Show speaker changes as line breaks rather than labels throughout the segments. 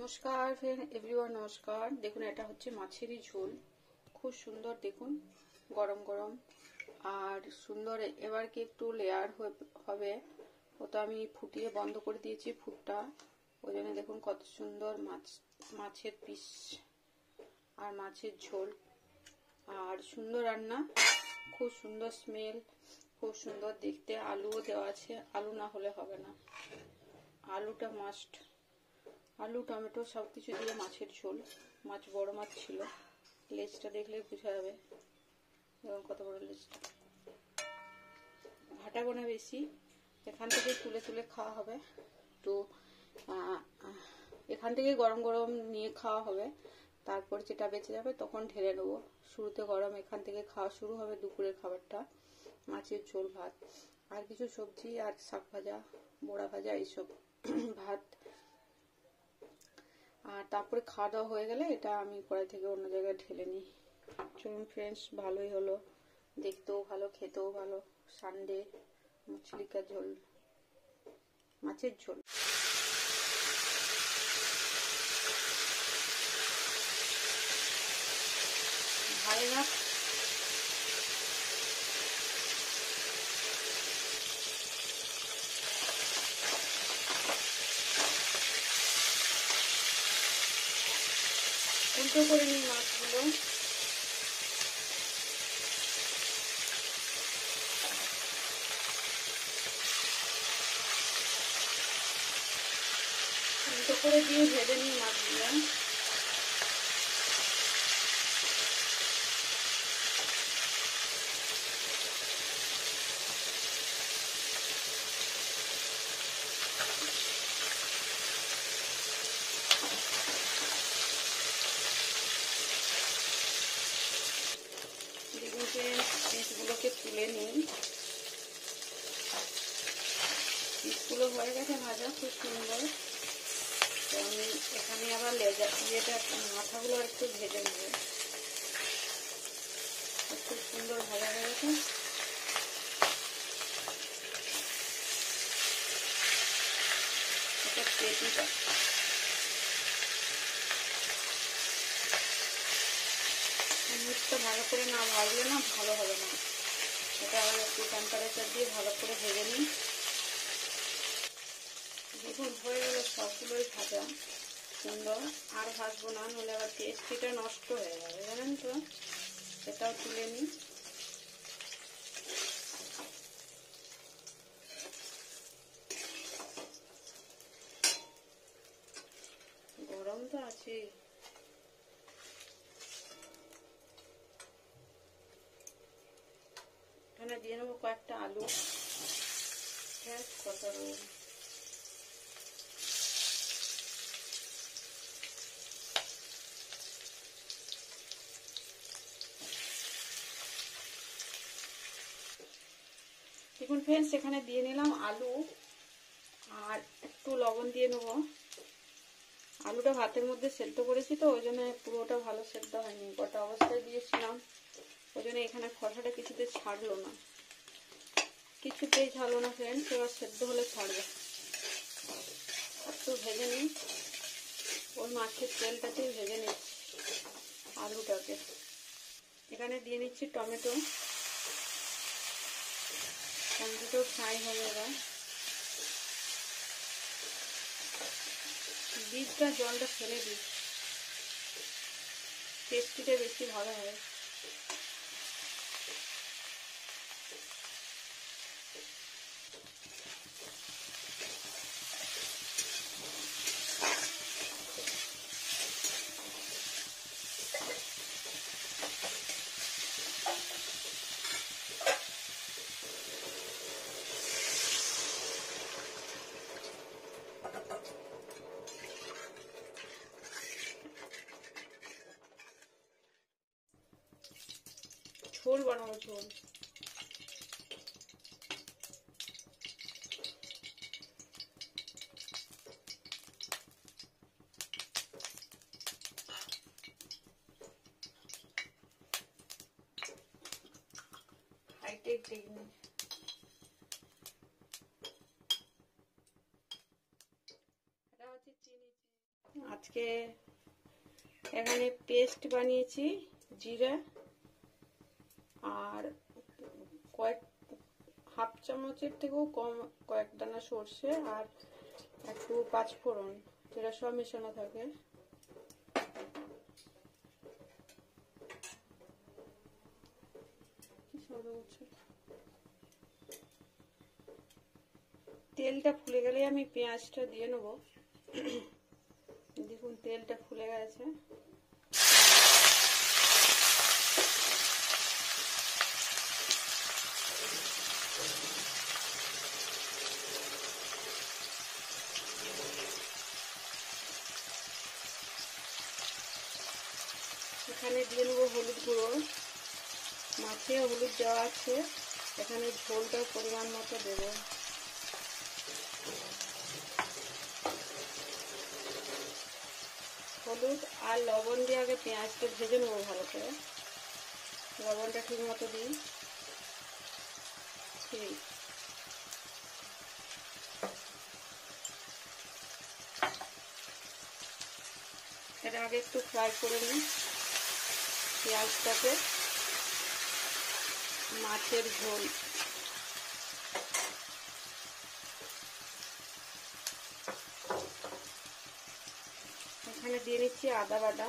নমস্কার এভরিওয়ান, নমস্কার। দেখুন, এটা হচ্ছে মাছেরই ঝোল, খুব সুন্দর। দেখুন, গরম গরম আর সুন্দর। এবার কি একটু লেয়ার হবে, ওটা আমি ফুটিয়ে বন্ধ করে দিয়েছি ফুটটা, ওই জন্য দেখুন কত সুন্দর মাছের পিস আর মাছের ঝোল আর সুন্দর রান্না, খুব সুন্দর স্মেল, খুব সুন্দর দেখতে। আলুও দেওয়া আছে, আলু না হলে হবে না, আলুটা মাস্ট। আলু টমেটো সবকিছু দিয়ে মাছের ঝোল। মাছ বড় মাছ ছিল, লেজটা দেখলে বোঝা যাবে এবং কত বড় লেজটা। ভাটাবো না বেশি, এখান থেকে তুলে তুলে খাওয়া হবে। তো এখান থেকে গরম গরম নিয়ে খাওয়া হবে, তারপর যেটা বেঁচে যাবে তখন ঢেলে নেবো। শুরুতে গরম এখান থেকে খাওয়া শুরু হবে, দুপুরের খাবারটা মাছের ঝোল, ভাত আর কিছু সবজি আর শাক ভাজা, বড়া ভাজা, এইসব ভাত। আর তারপরে খাওয়া দাওয়া হয়ে গেলে এটা আমি কড়াই থেকে অন্য জায়গায় ঢেলে নিই। চলুন ফ্রেন্ডস, ভালোই হলো, দেখতেও ভালো, খেতেও ভালো। সানডে মছলিকা ঝোল, মাছের ঝোল। ভালো না উল্টো করে নিই মাছগুলো। উল্টো করে দিয়ে ভেজে নিই মাছগুলো। পিসগুলোকে তুলে নিই। পিসগুলো হয়ে গেছে ভাজা, খুব সুন্দর। তো আমি এখানে আবার ইয়েটা মাথাগুলো একটু ভেজে নেব। খুব সুন্দর ভাজা হয়ে গেছে। এটা পেটিটা, মুখটা ভালো করে না ভাজলে না ভালো হবে না। এটা আবার একটু টেম্পারেচার দিয়ে ভালো করে ভেজে নিই। দেখুন হয়ে গেল সবগুলোই ভাজা, সুন্দর। আর ভাজবো না, নইলে আবার টেস্টিটা নষ্ট হয়ে যাবে, জানেন তো। এটাও তুলে নিই। গরম তো আছে। এখানে দিয়ে নেবো কয়েকটা আলু, কত দেখুন ফ্রেন্ডস, এখানে দিয়ে নিলাম আলু আর একটু লবণ দিয়ে নেবো। আলুটা ভাতের মধ্যে সেদ্ধ করেছি তো, ওই জন্য পুরোটা ভালো সেদ্ধ হয়নি, গোটা অবস্থায় দিয়েছিলাম, ওই জন্য এখানে খসাটা কিছুতে ছাড়লো না, কিছুতেই ছাড়লো না ফ্রেন্ডস। এবার সেদ্ধ হলে ছাড়বে। একটু ভেজে নিই, ওই মাছের তেলটাতেই ভেজে নিচ্ছি আলুটাকে। এখানে দিয়ে নিচ্ছি টমেটো, টমেটো ফ্রাই হবে। এবার বীজটা জলটা ফেলে দিই, টেস্টিটা বেশি ভালো হয়। ঝোল বানাবো, ঝোল। High tech technique. এটা হচ্ছে চিনি। আজকে এখানে পেস্ট বানিয়েছি জিরা আর হাফ চামচের থেকেও কম কয়েক দানা সর্ষে আর একটু পাঁচফোড়ন, যেটা সব মেশানো থাকে। তেলটা ফুলে গেলে আমি পেঁয়াজটা দিয়ে নেব। দেখুন তেলটা ফুলে গেছে। এখানে দিয়ে নেবো হলুদ গুঁড়ো। মাছে হলুদ দেওয়া আছে, এখানে ঝোলটাও পরিমাণ মতো দেবো। হলুদ আর লবণ দিয়ে আগে পেঁয়াজটা ভেজে নেবো ভালো করে। লবণটা ঠিক মতো দিই। এটা আগে একটু ফ্রাই করে নিই পেঁয়াজটাকে। মাছের ঝোল এখানে দিয়ে নিচ্ছি আদা বাটা,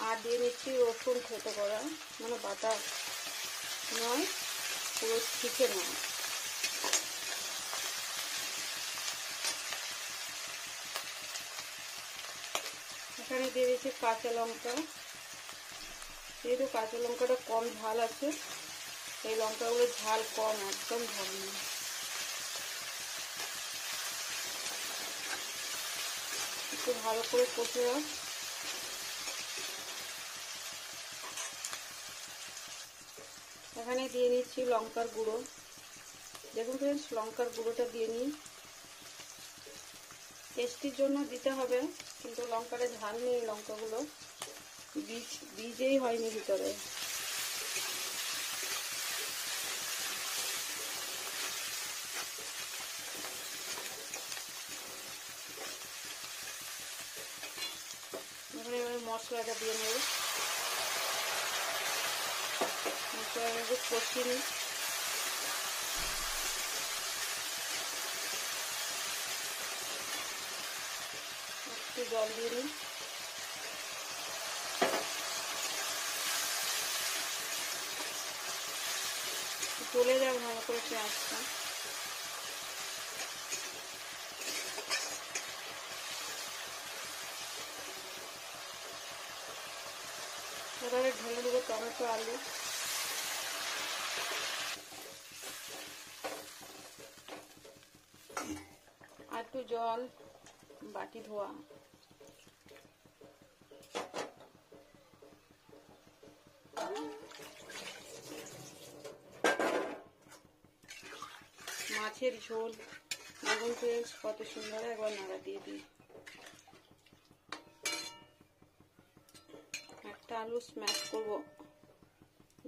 আর দিয়ে নিচ্ছি রসুন থেতো করা, মানে বাটা নয়, পুরো ঠিকে নয়। এখানে দিয়ে দিচ্ছি কাঁচা লঙ্কা। যেহেতু কাঁচা লঙ্কাটা কম ঝাল আছে, এই লঙ্কাগুলো ঝাল কম, একদম ঝাল নেই। একটু ভালো করে কষে রাখ। এখানে দিয়ে নিচ্ছি লঙ্কার গুঁড়ো। দেখুন ফ্রেন্ডস, লঙ্কার গুঁড়োটা দিয়ে নিই। টেস্টির জন্য দিতে হবে, কিন্তু লঙ্কাটা ঝাল নেই, লঙ্কাগুলো বীজেই হয়নি ভিতরে। এখানে এবার মশলাটা দিয়ে নেব। মশলাটাকে কষিয়ে নিই। একটু জল দিয়ে নিই। গলে যাক ভালো করে পেঁয়াজটা। এবারে ঢেলে দেবো টমেটো আলু। আর একটু জল, বাটি ধোয়া। মাছের ঝোল দেখুন ফ্রেন্ডস কত সুন্দর, একবার নাড়া দিয়ে দিই। একটা আলু স্ম্যাশ করবো,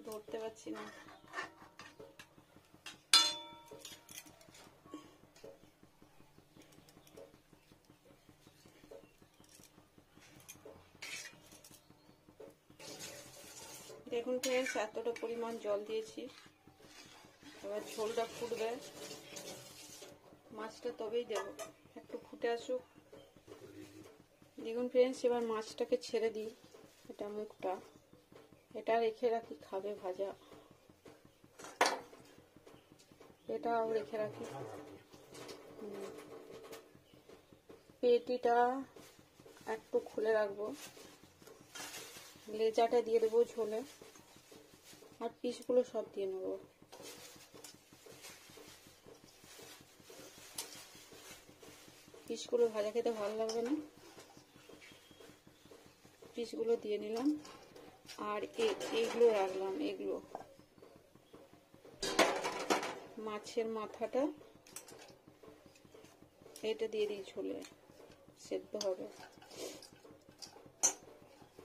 ধরতে পারছি না। দেখুন ফ্রেন্ডস এতটা পরিমাণ জল দিয়েছি। এবার ঝোলটা ফুটবে, মাছটা তবেই দেব, একটু ফুটে আসুক। দেখুন ফ্রেন্ডস এবার মাছটাকে ছেড়ে দিই। এটা মুখটা, এটা রেখে রাখি, খাবে ভাজা, এটাও রেখে রাখি। পেটিটা একটু খুলে রাখবো, লেজাটা দিয়ে দেবো ঝোলে, আর পিসগুলো সব দিয়ে নেবো। পিসগুলো ভাজা খেতে ভালো লাগবে না, পিসগুলো দিয়ে নিলাম। আর এইগুলো রাখলাম, এগুলো মাছের মাথাটা, এটা দিয়ে দিই ঝোলে, সেদ্ধ হবে।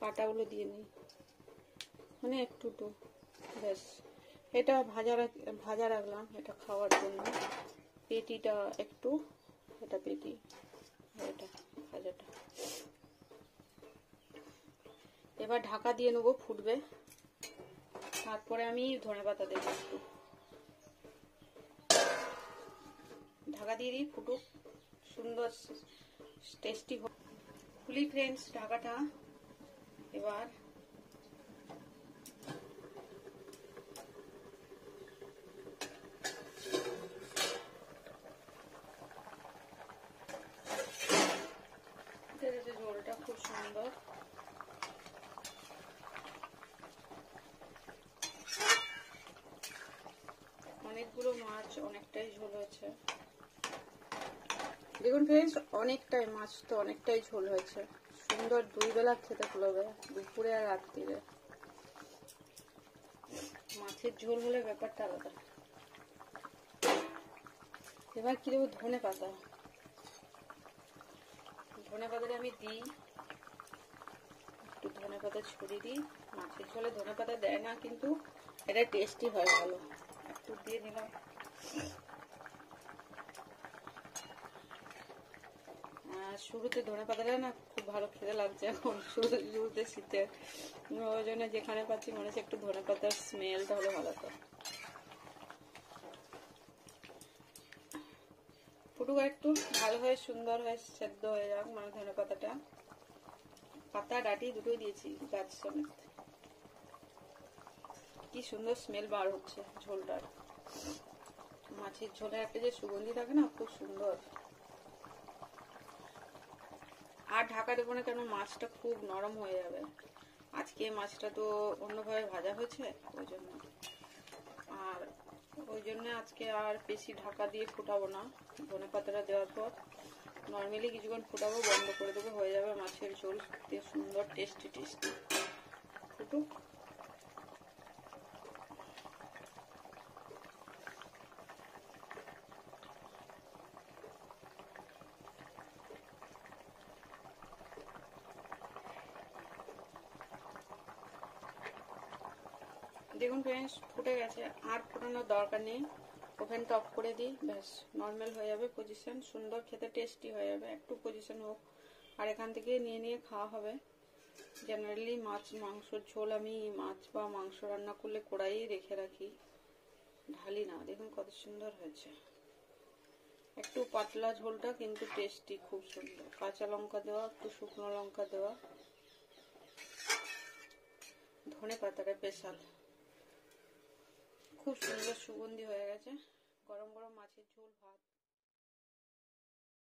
পাটাগুলো দিয়ে নিই। মানে একটু ব্যাস। এটা ভাজা রাখলাম এটা খাওয়ার জন্য। পেটিটা একটু, এটা পেটি, এটা ভাজাটা। এবার ঢাকা দিয়ে নেবো, ফুটবে, তারপরে আমি ধনেপাতা দেবো একটু। ঢাকা দিয়ে দিই, ফুটুক, সুন্দর টেস্টি হোক। খুলি ফ্রেন্ডস ঢাকাটা। এবার ঝোলটা খুব সুন্দর। অনেকগুলো মাছ, অনেকটাই ঝোল হয়েছে। দেখুন ফ্রেন্ডস, অনেকটাই মাছ তো অনেকটাই ঝোল হয়েছে। সুন্দর 2 বেলা খেতে কুলাবে, দুপুরে আর রাত্রিরে। মাছের ঝোল হলে ব্যাপারটা আলাদা। এবার কি দেবো? ধনে পাতা। ধনে পাতাটা আমি দিই, একটু ধনে পাতা ছড়িয়ে দিই। মাছের ঝোলে ধনে পাতা দেয় না, কিন্তু এটা টেস্টি হয় ভালো, একটু দিয়ে দিলাম। শুরুতে ধনে পাতাটা না খুব ভালো খেতে লাগছে এখন, শুরুতে শীতে, ওই জন্য যেখানে পাচ্ছি মনে হচ্ছে একটু ধনে পাতার স্মেলটা হলে ভালো হতো। ফুটুক একটু, ভালো হয়ে সুন্দর হয়ে সেদ্ধ হয়ে যাক, মানে ধনে পাতাটা। পাতা ডাঁটি দুটোই দিয়েছি গাছ সমেত। কি সুন্দর স্মেল বার হচ্ছে ঝোলটার। মাছের ঝোলে একটা যে সুগন্ধি থাকে না, খুব সুন্দর। আর ঢাকা দেবো না, কেন মাছটা খুব নরম হয়ে যাবে। আজকে মাছটা তো অন্যভাবে ভাজা হয়েছে, ওই জন্য। আর ওই জন্য আজকে আর বেশি ঢাকা দিয়ে ফুটাবো না। ধনে পাতাটা দেওয়ার পর নর্মালি কিছুক্ষণ ফুটাবো, বন্ধ করে দেবো, হয়ে যাবে মাছের ঝোল। সুন্দর টেস্টি ফুটুক। দেখুন ফ্রেন্ডস, ফুটে গেছে, আর ফোটানোর দরকার নেই। ওভেনটা অফ করে দিই, ব্যাস নর্মাল হয়ে যাবে পজিশন। সুন্দর খেতে টেস্টি হয়ে যাবে, একটু পজিশন হোক। আর এখান থেকে নিয়ে খাওয়া হবে। জেনারেলি মাছ মাংসর ঝোল আমি মাছ বা মাংস রান্না করলে কড়াই রেখে রাখি, ঢালি না। দেখুন কত সুন্দর হয়েছে, একটু পাতলা ঝোলটা, কিন্তু টেস্টি খুব সুন্দর। কাঁচা লঙ্কা দেওয়া, একটু শুকনো লঙ্কা দেওয়া, ধনে পাতাটা স্পেশাল, খুব সুন্দর সুগন্ধি হয়ে গেছে। গরম গরম মাছের ঝোল, ভাত।